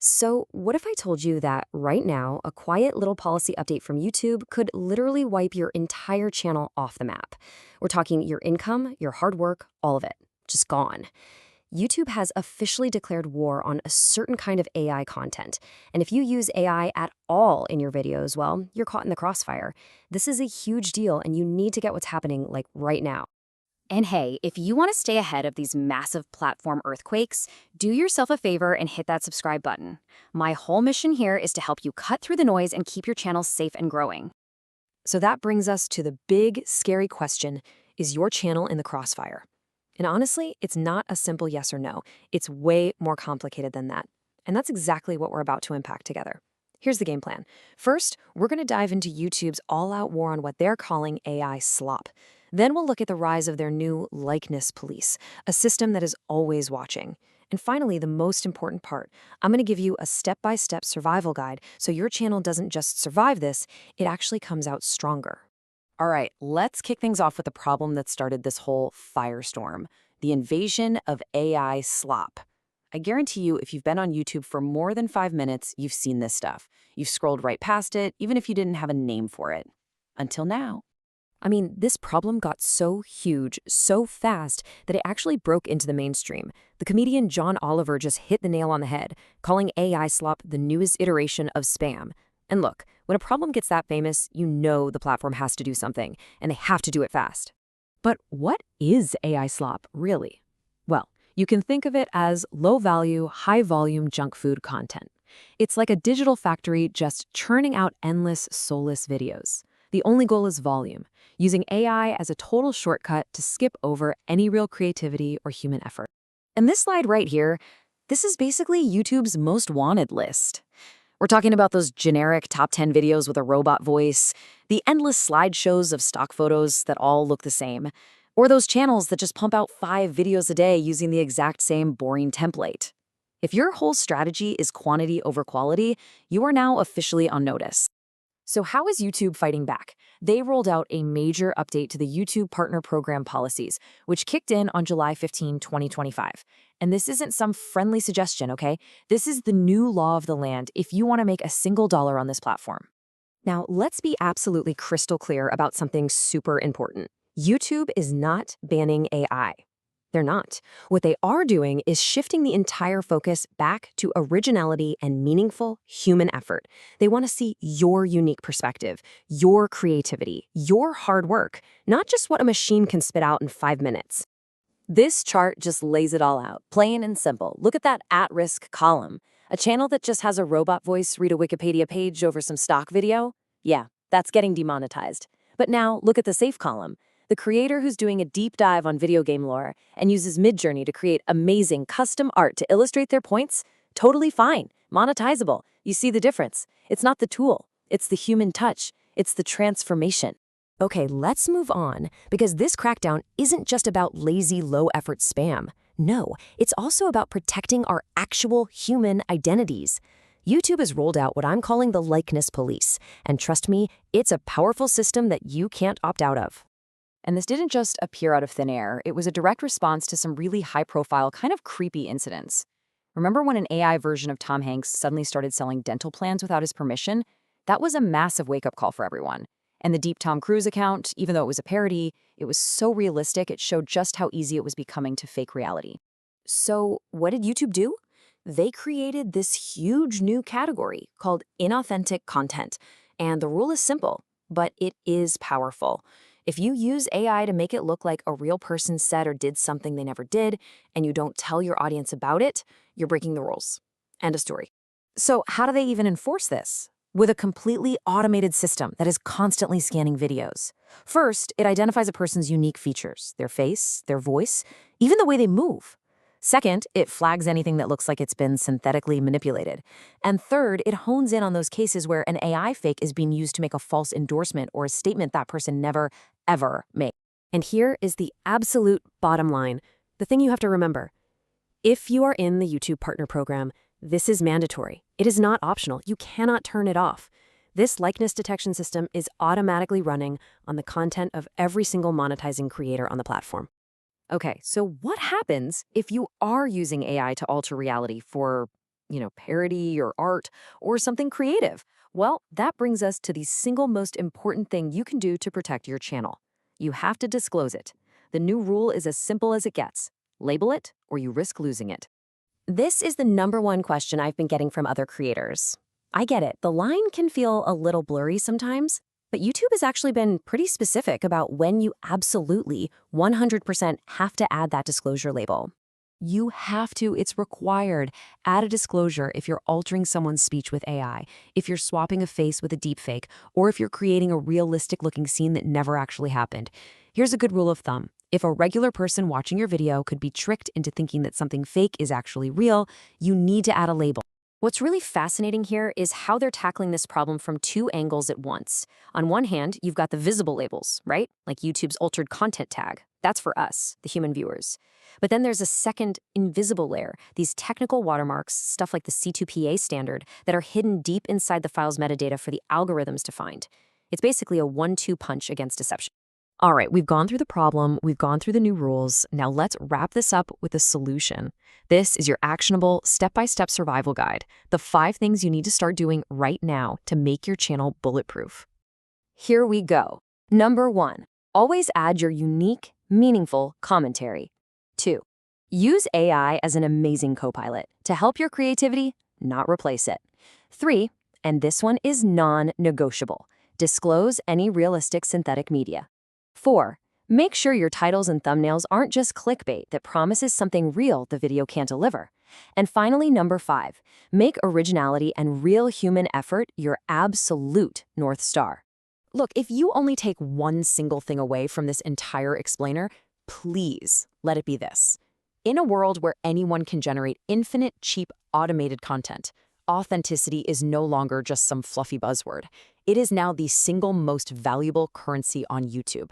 So, what if I told you that right now, a quiet little policy update from YouTube could literally wipe your entire channel off the map? We're talking your income, your hard work, all of it, just gone. YouTube has officially declared war on a certain kind of AI content. And if you use AI at all in your videos, well, you're caught in the crossfire. This is a huge deal, and you need to get what's happening like right now. And hey, if you want to stay ahead of these massive platform earthquakes, do yourself a favor and hit that subscribe button. My whole mission here is to help you cut through the noise and keep your channel safe and growing. So that brings us to the big, scary question: is your channel in the crossfire? And honestly, it's not a simple yes or no. It's way more complicated than that. And that's exactly what we're about to unpack together. Here's the game plan. First, we're going to dive into YouTube's all-out war on what they're calling AI slop. Then we'll look at the rise of their new likeness police, a system that is always watching. And finally, the most important part, I'm going to give you a step-by-step survival guide so your channel doesn't just survive this, it actually comes out stronger. All right, let's kick things off with the problem that started this whole firestorm, the invasion of AI slop. I guarantee you, if you've been on YouTube for more than 5 minutes, you've seen this stuff. You've scrolled right past it, even if you didn't have a name for it. Until now. I mean, this problem got so huge, so fast, that it actually broke into the mainstream. The comedian John Oliver just hit the nail on the head, calling AI slop the newest iteration of spam. And look, when a problem gets that famous, you know the platform has to do something, and they have to do it fast. But what is AI slop, really? Well, you can think of it as low-value, high-volume junk food content. It's like a digital factory just churning out endless, soulless videos. The only goal is volume, using AI as a total shortcut to skip over any real creativity or human effort. And this slide right here, this is basically YouTube's most wanted list. We're talking about those generic top 10 videos with a robot voice, the endless slideshows of stock photos that all look the same, or those channels that just pump out 5 videos a day using the exact same boring template. If your whole strategy is quantity over quality, you are now officially on notice. So how is YouTube fighting back? They rolled out a major update to the YouTube Partner Program policies, which kicked in on July 15, 2025. And this isn't some friendly suggestion, okay? This is the new law of the land if you want to make a single dollar on this platform. Now, let's be absolutely crystal clear about something super important. YouTube is not banning AI. They're not. What they are doing is shifting the entire focus back to originality and meaningful human effort. They want to see your unique perspective, your creativity, your hard work, not just what a machine can spit out in 5 minutes. This chart just lays it all out, plain and simple. Look at that at-risk column. A channel that just has a robot voice read a Wikipedia page over some stock video? Yeah, that's getting demonetized. But now, look at the safe column. The creator who's doing a deep dive on video game lore and uses Midjourney to create amazing custom art to illustrate their points? Totally fine. Monetizable. You see the difference. It's not the tool. It's the human touch. It's the transformation. Okay, let's move on, because this crackdown isn't just about lazy, low-effort spam. No, it's also about protecting our actual human identities. YouTube has rolled out what I'm calling the likeness police, and trust me, it's a powerful system that you can't opt out of. And this didn't just appear out of thin air. It was a direct response to some really high-profile, kind of creepy incidents. Remember when an AI version of Tom Hanks suddenly started selling dental plans without his permission? That was a massive wake-up call for everyone. And the Deep Tom Cruise account, even though it was a parody, it was so realistic it showed just how easy it was becoming to fake reality. So what did YouTube do? They created this huge new category called inauthentic content. And the rule is simple, but it is powerful. If you use AI to make it look like a real person said or did something they never did, and you don't tell your audience about it, you're breaking the rules. End of story. So how do they even enforce this? With a completely automated system that is constantly scanning videos. First, it identifies a person's unique features, their face, their voice, even the way they move. Second, it flags anything that looks like it's been synthetically manipulated. And third, it hones in on those cases where an AI fake is being used to make a false endorsement or a statement that person never, ever made. And here is the absolute bottom line, the thing you have to remember. If you are in the YouTube Partner Program, this is mandatory. It is not optional. You cannot turn it off. This likeness detection system is automatically running on the content of every single monetizing creator on the platform. Okay, so what happens if you are using AI to alter reality for, parody or art or something creative. Well, that brings us to the single most important thing you can do to protect your channel. You have to disclose it. The new rule is as simple as it gets. Label it or you risk losing it. This is the #1 question I've been getting from other creators. I get it, the line can feel a little blurry sometimes, but YouTube has actually been pretty specific about when you absolutely 100% have to add that disclosure label. You have to, it's required. Add a disclosure if you're altering someone's speech with AI, if you're swapping a face with a deepfake, or if you're creating a realistic-looking scene that never actually happened. Here's a good rule of thumb. If a regular person watching your video could be tricked into thinking that something fake is actually real, you need to add a label. What's really fascinating here is how they're tackling this problem from two angles at once. On one hand, you've got the visible labels, right? Like YouTube's altered content tag. That's for us, the human viewers. But then there's a second invisible layer, these technical watermarks, stuff like the C2PA standard, that are hidden deep inside the file's metadata for the algorithms to find. It's basically a 1-2 punch against deception. All right, we've gone through the problem, we've gone through the new rules. Now let's wrap this up with a solution. This is your actionable, step-by-step survival guide, the 5 things you need to start doing right now to make your channel bulletproof. Here we go. Number 1, always add your unique, meaningful commentary. 2, use AI as an amazing co-pilot to help your creativity, not replace it. 3, and this one is non-negotiable, disclose any realistic synthetic media. 4, make sure your titles and thumbnails aren't just clickbait that promises something real the video can't deliver. And finally, number 5, make originality and real human effort your absolute North Star. Look, if you only take one single thing away from this entire explainer, please let it be this. In a world where anyone can generate infinite, cheap, automated content, authenticity is no longer just some fluffy buzzword. It is now the single most valuable currency on YouTube.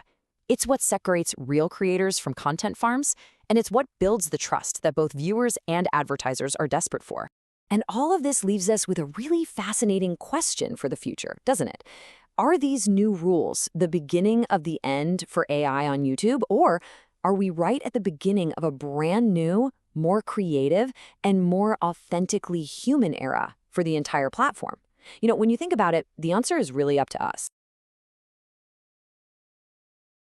It's what separates real creators from content farms, and it's what builds the trust that both viewers and advertisers are desperate for. And all of this leaves us with a really fascinating question for the future, doesn't it? Are these new rules the beginning of the end for AI on YouTube, or are we right at the beginning of a brand new, more creative, and more authentically human era for the entire platform? When you think about it, the answer is really up to us.